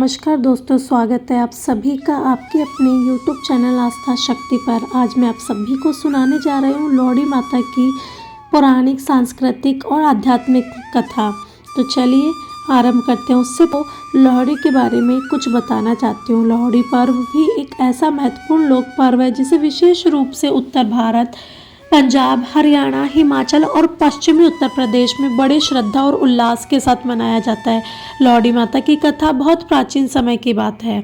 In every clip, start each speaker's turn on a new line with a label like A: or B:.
A: नमस्कार दोस्तों, स्वागत है आप सभी का आपके अपने YouTube चैनल आस्था शक्ति पर। आज मैं आप सभी को सुनाने जा रही हूँ लोहड़ी माता की पौराणिक, सांस्कृतिक और आध्यात्मिक कथा। तो चलिए आरंभ करते हैं। उससे तो लोहड़ी के बारे में कुछ बताना चाहती हूँ। लोहड़ी पर्व भी एक ऐसा महत्वपूर्ण लोक पर्व है जिसे विशेष रूप से उत्तर भारत, पंजाब, हरियाणा, हिमाचल और पश्चिमी उत्तर प्रदेश में बड़े श्रद्धा और उल्लास के साथ मनाया जाता है। लोहड़ी माता की कथा बहुत प्राचीन समय की बात है।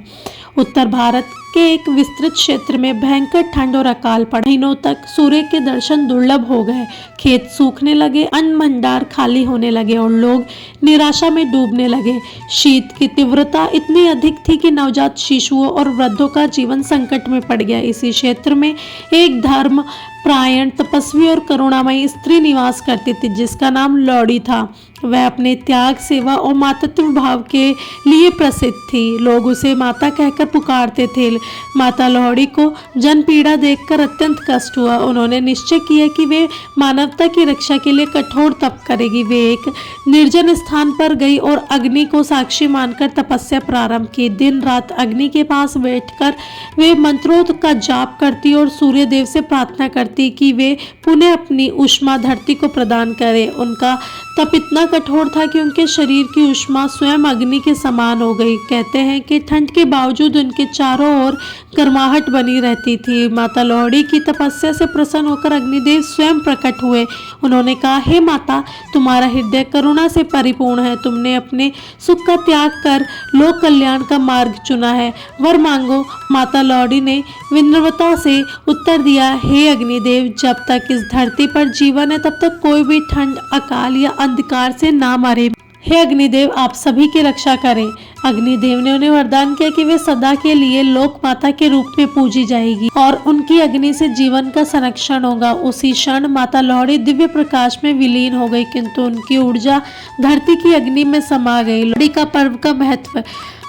A: उत्तर भारत के एक विस्तृत क्षेत्र में भयंकर ठंड और अकाल पड़ा। महीनों तक सूर्य के दर्शन दुर्लभ हो गए। खेत सूखने लगे, अन्न भंडार खाली होने लगे और लोग निराशा में डूबने लगे। शीत की तीव्रता इतनी अधिक थी कि नवजात शिशुओं और वृद्धों का जीवन संकट में पड़ गया। इसी क्षेत्र में एक धर्म प्रायण, तपस्वी और करुणामयी स्त्री निवास करती थी जिसका नाम लोहड़ी था। वह अपने त्याग, सेवा और मातृत्व भाव के लिए प्रसिद्ध थी। लोग उसे माता कहकर पुकारते थे। माता लोहड़ी को जन पीड़ा देखकर अत्यंत कष्ट हुआ। उन्होंने निश्चय किया कि वे मानवता की रक्षा के लिए कठोर तप करेगी। वे एक निर्जन स्थान पर गई और अग्नि को साक्षी मानकर तपस्या प्रारंभ की। दिन रात अग्नि के पास बैठकर वे मंत्रों का जाप करती और सूर्य देव से प्रार्थना करती कि वे पुनः अपनी ऊष्मा धरती को प्रदान करें। उनका तप इतना कठोर था कि उनके शरीर की ऊष्मा स्वयं अग्नि के समान हो गई। कहते हैं कि ठंड के बावजूद उनके चारों ओर गर्माहट बनी रहती थी। माता लोहड़ी की तपस्या से प्रसन्न होकर अग्निदेव स्वयं प्रकट हुए। उन्होंने कहा, हे माता, तुम्हारा हृदय करुणा से परिपूर्ण है। तुमने अपने सुख का त्याग कर लोक कल्याण का मार्ग चुना है। वर मांगो। माता लोहड़ी ने विनम्रता से उत्तर दिया, हे अग्निदेव, जब तक इस धरती पर जीवन है तब तक कोई भी ठंड, अकाल या अंधकार से ना मरे। हे अग्निदेव, आप सभी की रक्षा करें। अग्निदेव ने उन्हें वरदान किया कि वे सदा के लिए लोक माता के रूप में पूजी जाएगी और उनकी अग्नि से जीवन का संरक्षण होगा। उसी क्षण माता लोहड़ी दिव्य प्रकाश में विलीन हो गई, किंतु उनकी ऊर्जा धरती की अग्नि में समा गई। लोहड़ी का पर्व का महत्व।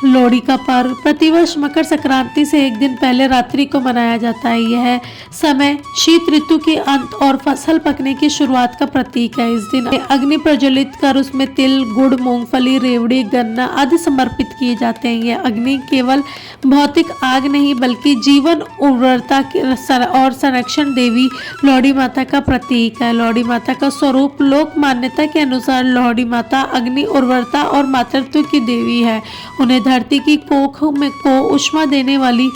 A: लोहड़ी का पर्व प्रतिवर्ष मकर संक्रांति से एक दिन पहले रात्रि को मनाया जाता है। यह समय शीत ऋतु के अंत और फसल पकने की शुरुआत का प्रतीक है। इस दिन अग्नि प्रज्वलित कर उसमें तिल, गुड़, मूंगफली, रेवड़ी, गन्ना आदि समर्पित किए जाते हैं। यह अग्नि केवल भौतिक आग नहीं बल्कि जीवन, उर्वरता और संरक्षण देवी लोहड़ी माता का प्रतीक है। लोहड़ी माता का स्वरूप। लोक मान्यता के अनुसार लोहड़ी माता अग्नि, उर्वरता और मातृत्व की देवी है। उन्हें धरती की कोख में को ऊष्मा देने वाली,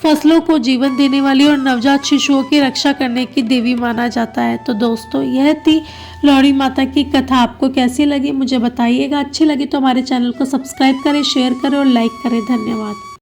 A: फसलों को जीवन देने वाली और नवजात शिशुओं की रक्षा करने की देवी माना जाता है। तो दोस्तों, यह थी लोहड़ी माता की कथा। आपको कैसी लगी मुझे बताइएगा। अच्छी लगी तो हमारे चैनल को सब्सक्राइब करें, शेयर करें और लाइक करें। धन्यवाद।